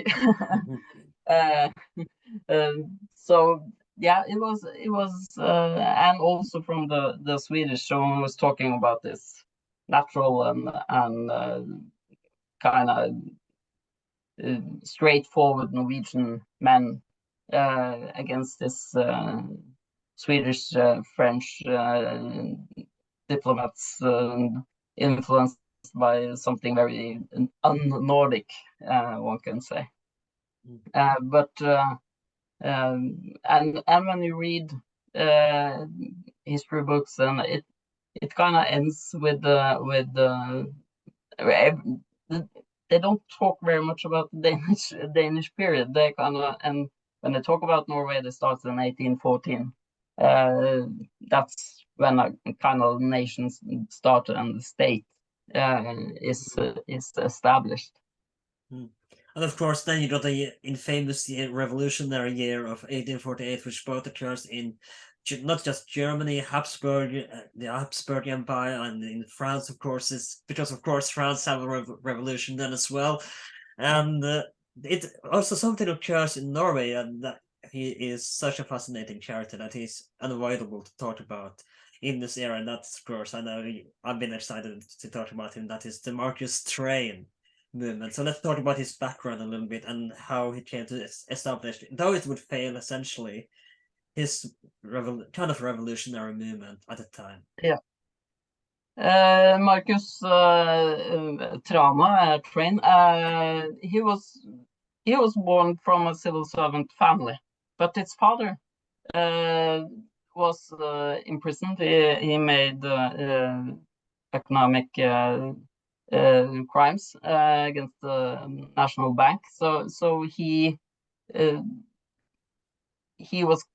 So yeah, it was and also from the Swedish. Someone was talking about this natural and kind of straightforward Norwegian men against this Swedish French diplomats influenced by something very un-Nordic, one can say. But when you read history books, and it kind of ends with they don't talk very much about the Danish period. They kind of, and when they talk about Norway, they start in 1814. That's when a kind of nation started and the state is established. And of course, then you got the infamous revolutionary year of 1848, which both occurs in not just Germany, the Habsburg Empire, and in France, of course, is because of course France have a revolution then as well, and it also something occurs in Norway, and that he is such a fascinating character that he's unavoidable to talk about in this era, and that's of course I know I've been excited to talk about him. That is the Marcus Thrane movement. So let's talk about his background a little bit and how he came to establish, though it would fail essentially, his kind of revolutionary movement at the time. Yeah. Marcus Thrane. He was born from a civil servant family, but his father was imprisoned. He made economic crimes against the national bank. So he was,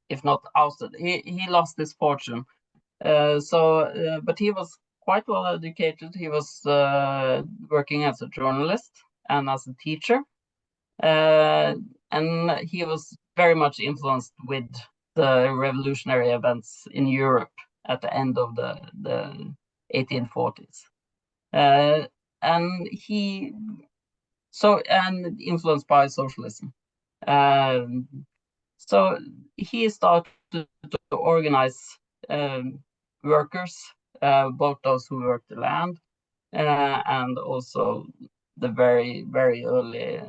if not ousted, he lost his fortune. But he was quite well educated. He was working as a journalist and as a teacher, and he was very much influenced with the revolutionary events in Europe at the end of the 1840s. And influenced by socialism. So he started to organize workers, both those who worked the land and also the very, very early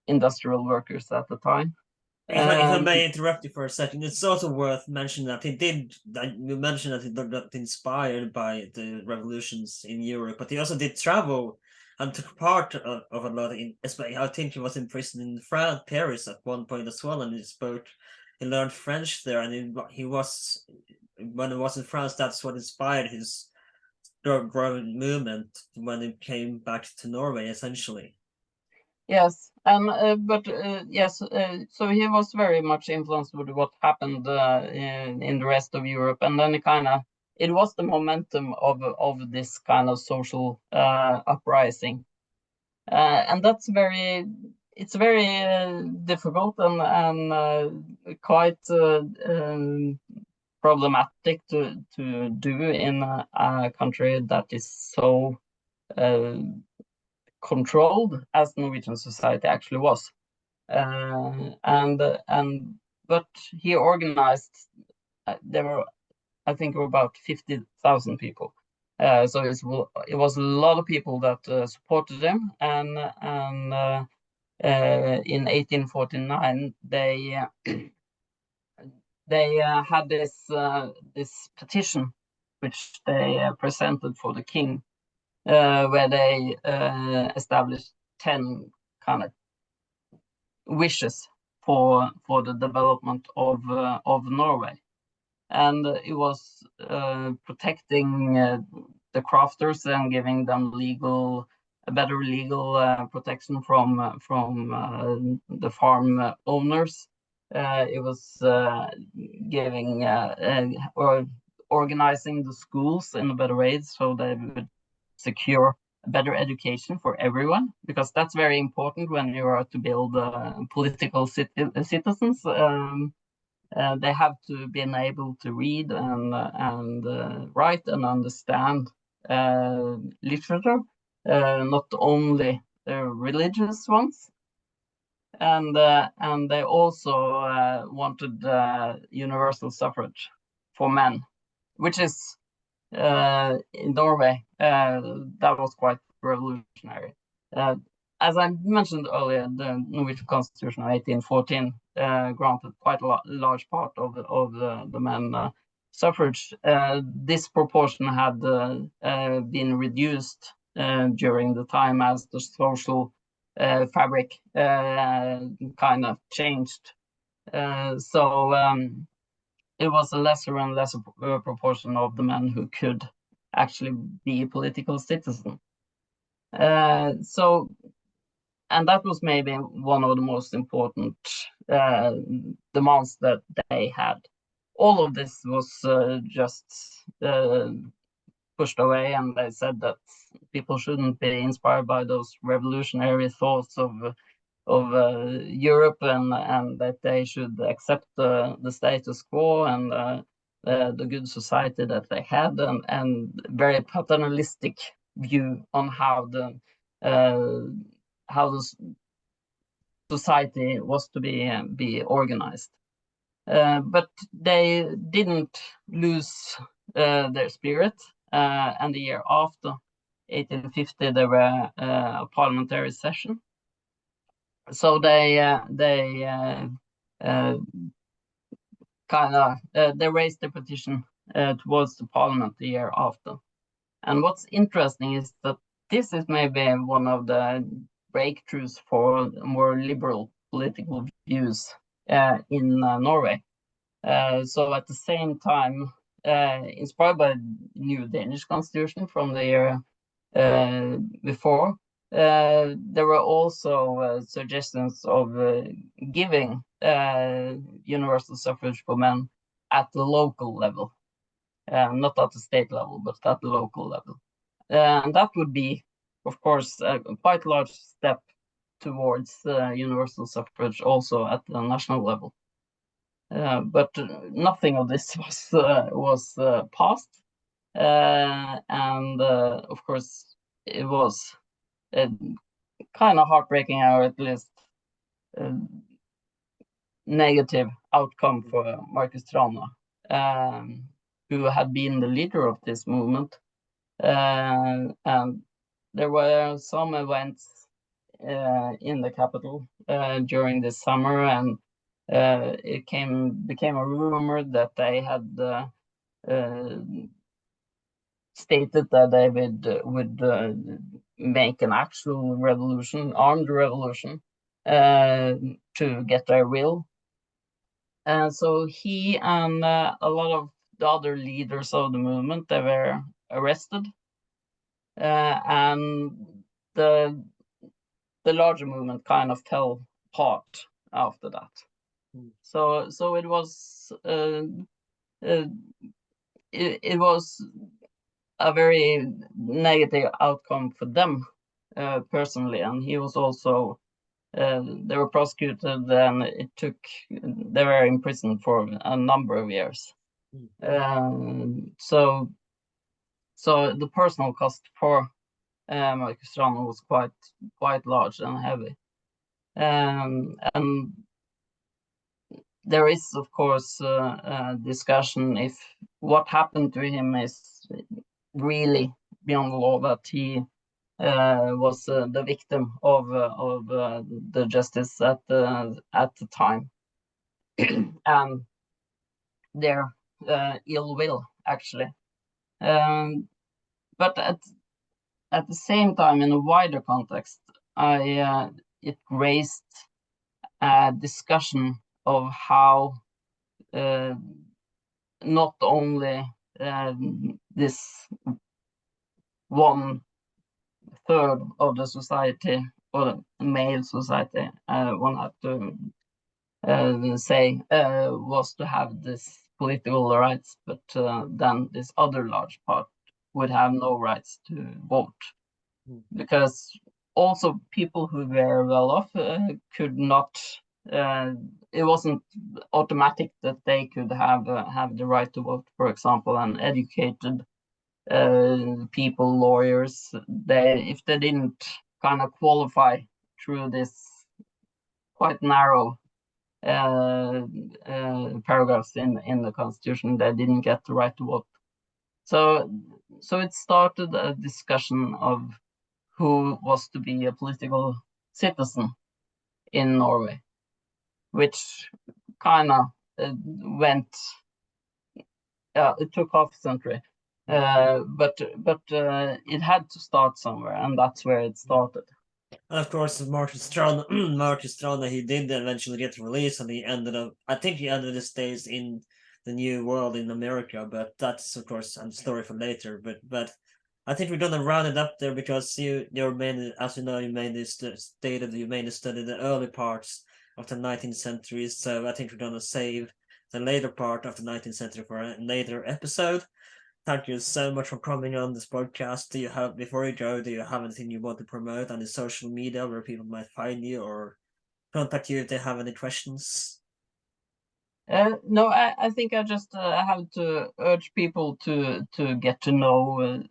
industrial workers at the time. If I may interrupt you for a second, it's also worth mentioning that you mentioned that he got inspired by the revolutions in Europe, but he also did travel and took part of a lot I think he was imprisoned in France, Paris at one point as well, and he learned French there, and he was, when he was in France, that's what inspired his growing movement when he came back to Norway, essentially. Yes, yes, so he was very much influenced with what happened in the rest of Europe, and then it was the momentum of this kind of social uprising, and it's very difficult and quite problematic to do in a country that is so controlled as Norwegian society actually was. But he organized, I think there were about 50,000 people. So it was a lot of people that supported him, and in 1849 they had this petition which they presented for the king, where they established 10 kind of wishes for the development of Norway, and it was protecting the crafters and giving them better legal protection from the farm owners. It was giving or organizing the schools in a better way so they would secure better education for everyone, because that's very important when you are to build political citizens. They have to be able to read and write and understand literature, not only religious ones. And they also wanted universal suffrage for men, which is in Norway, that was quite revolutionary. As I mentioned earlier, the Norwegian Constitution of 1814 granted quite a large part of the men suffrage. This proportion had been reduced during the time as the social fabric kind of changed. It was a lesser and lesser proportion of the men who could actually be a political citizen. And that was maybe one of the most important demands that they had. All of this was just pushed away, and they said that people shouldn't be inspired by those revolutionary thoughts of Europe, and that they should accept the status quo and the good society that they had, and very paternalistic view on how the society was to be organized. But they didn't lose their spirit, and the year after 1850 there were a parliamentary session. So they raised the petition towards the parliament the year after. And what's interesting is that this is maybe one of the breakthroughs for more liberal political views in Norway. So at the same time, inspired by the new Danish constitution from the year before, there were also suggestions of giving universal suffrage for men at the local level, not at the state level, but at the local level. And that would be, of course, a quite large step towards universal suffrage also at the national level. But nothing of this was passed, and of course it was a kind of heartbreaking, or at least negative outcome for Marcus Thrane, who had been the leader of this movement. And there were some events in the capital during this summer, and it became a rumor that they had stated that they would make an actual revolution, armed revolution, to get their will. And so he and a lot of the other leaders of the movement, they were arrested, and the larger movement kind of fell apart after that. So it was it was a very negative outcome for them personally, and he was also they were prosecuted, and they were imprisoned for a number of years. So the personal cost for Marcus Thrane was quite large and heavy, and there is, of course, a discussion if what happened to him is really beyond the law, that he was the victim of the justice at the time, and their ill will, actually. But at the same time, in a wider context, it raised a discussion of how not only this 1/3 of the society, or the male society, one had to say, was to have this political rights, but then this other large part would have no rights to vote, because also people who were well off could not. It wasn't automatic that they could have the right to vote. For example, and educated people, lawyers, if they didn't kind of qualify through this quite narrow paragraphs in the constitution, they didn't get the right to vote. So it started a discussion of who was to be a political citizen in Norway, which kind of went. It took half a century, but it had to start somewhere, and that's where it started. And of course, Marcus Thrane, he did eventually get released, and I think he ended his days in the New World in America, but that's of course a story for later. But I think we're gonna round it up there, because you're mainly, as you know, you mainly stated you mainly studied the early parts of the 19th century. So I think we're gonna save the later part of the 19th century for a later episode. Thank you so much for coming on this podcast. Before you go, do you have anything you want to promote on the social media where people might find you or contact you if they have any questions? No, I think I just have to urge people to get to know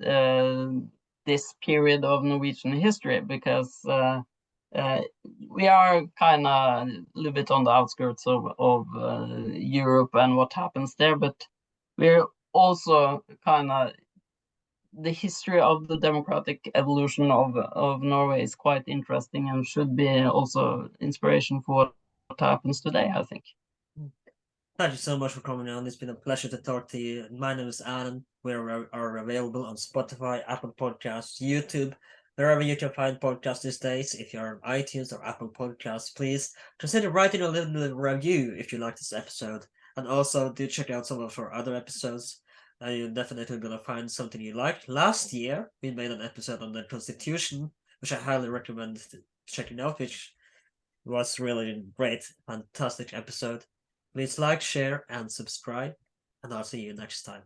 this period of Norwegian history, because we are kind of a little bit on the outskirts of Europe and what happens there, but we're also kind of, the history of the democratic evolution of Norway is quite interesting, and should be also inspiration for what happens today, I think. Thank you so much for coming on. It's been a pleasure to talk to you. My name is Alan. We are available on Spotify, Apple Podcasts, YouTube, wherever you can find podcasts these days. If you're on iTunes or Apple Podcasts, please consider writing a little review if you like this episode. And also do check out some of our other episodes. You're definitely going to find something you liked. Last year, we made an episode on the Constitution, which I highly recommend checking out, which was really great, fantastic episode. Please like, share, and subscribe, and I'll see you next time.